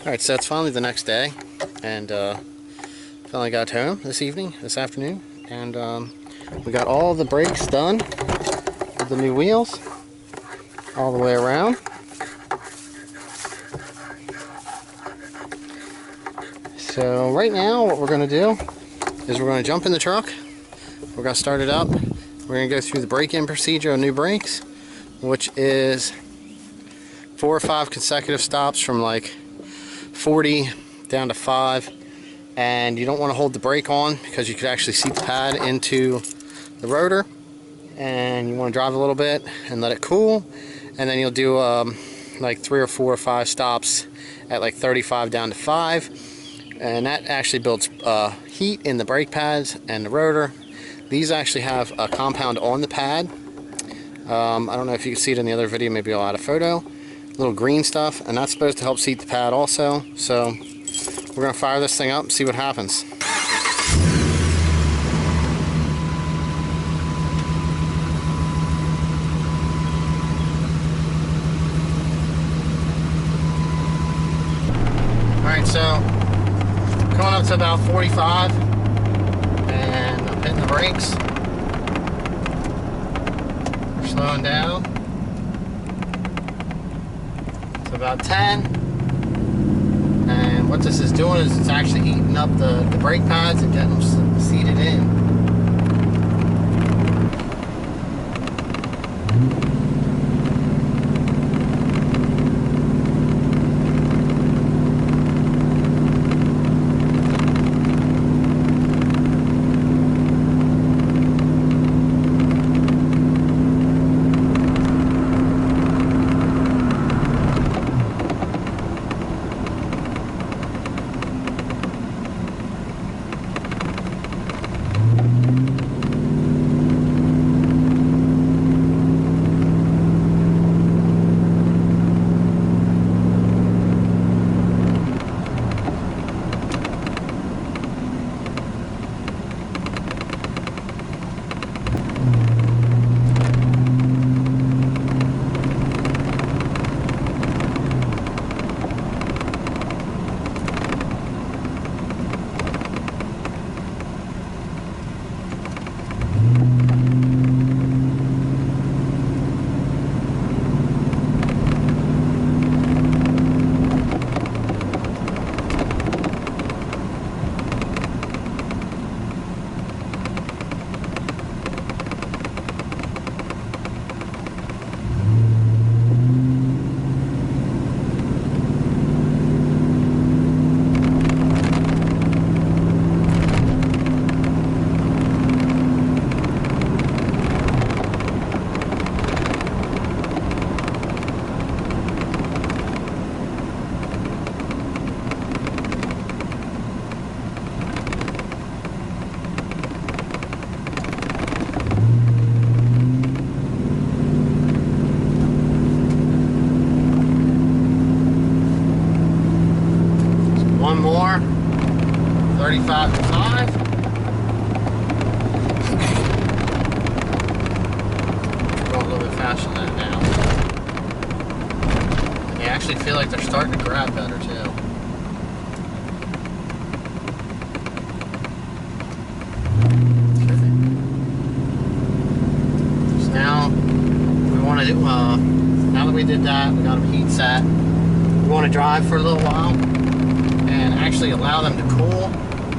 Alright, so it's finally the next day, and finally got home this afternoon, and we got all the brakes done with the new wheels all the way around. So right now what we're going to do is we're going to jump in the truck, we're going to start it up, we're going to go through the break-in procedure on new brakes, which is 4 or 5 consecutive stops from like 40 down to 5, and you don't want to hold the brake on because you could actually seat the pad into the rotor, and you want to drive a little bit and let it cool, and then you'll do like 3 or 4 or 5 stops at like 35 down to 5, and that actually builds heat in the brake pads and the rotor. These actually have a compound on the pad. I don't know if you can see it in the other video, maybe I'll add a photo. Little green stuff, and that's supposed to help seat the pad also. So we're going to fire this thing up and see what happens. Alright, so coming up to about 45, and I'm hitting the brakes. We're slowing down. About 10, and what this is doing is it's actually heating up the brake pads and getting them seated in. One more, 35 to 5. We're going a little bit faster than that now. And you actually feel like they're starting to grab better too. Okay. So now we want to do, now that we did that, we got them heat set. We want to drive for a little while and actually allow them to cool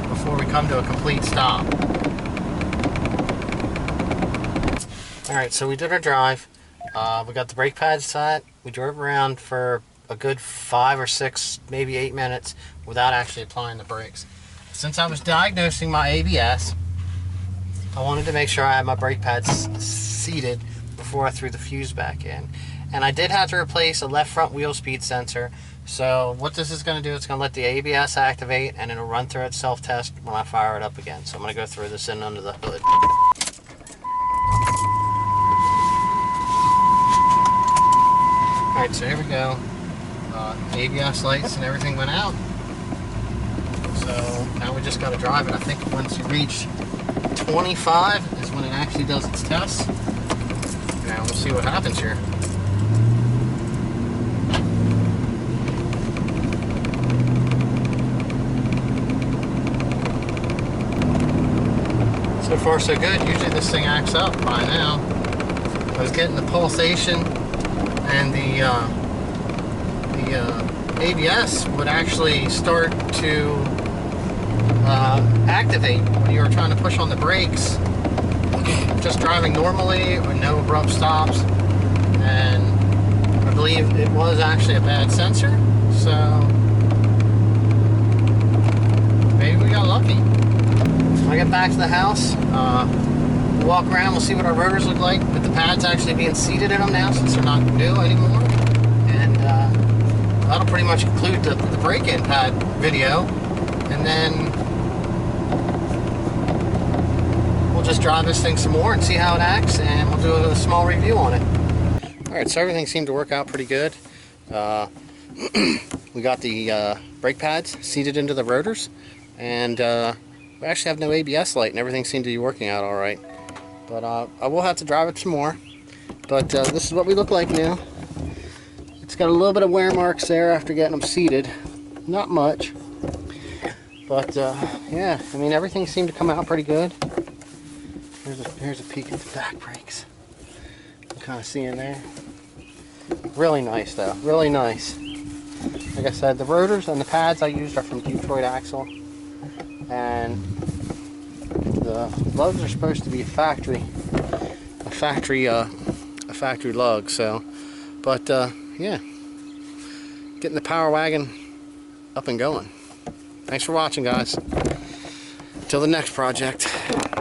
before we come to a complete stop. Alright, so we did our drive. We got the brake pads set. We drove around for a good 5 or 6, maybe 8 minutes without actually applying the brakes. Since I was diagnosing my ABS, I wanted to make sure I had my brake pads seated before I threw the fuse back in. And I did have to replace a left front wheel speed sensor. So what this is going to do, it's going to let the ABS activate, and it'll run through its self-test when I fire it up again. So I'm going to go through this in under the hood. Alright, so here we go. ABS lights and everything went out. So now we just got to drive it. I think once you reach 25 is when it actually does its test. Now we'll see what happens here. far so good. Usually this thing acts up by now. I was getting the pulsation, and the ABS would actually start to activate when you were trying to push on the brakes, just driving normally with no abrupt stops. And I believe it was actually a bad sensor, so maybe we got lucky. When I get back to the house, we'll walk around, we'll see what our rotors look like, with the pads actually being seated in them now since they're not new anymore. And that'll pretty much conclude the break-in pad video. And then we'll just drive this thing some more and see how it acts, and we'll do a small review on it. Alright, so everything seemed to work out pretty good. We got the brake pads seated into the rotors, and we actually have no ABS light, and everything seemed to be working out alright. But I will have to drive it some more. But this is what we look like now. It's got a little bit of wear marks there after getting them seated. Not much. But yeah, I mean, everything seemed to come out pretty good. Here's a peek at the back brakes. You can kind of see in there. Really nice though, really nice. Like I said, the rotors and the pads I used are from Detroit Axle, and the lugs are supposed to be a factory lug. So, but yeah, getting the Power Wagon up and going. Thanks for watching, guys. Till the next project.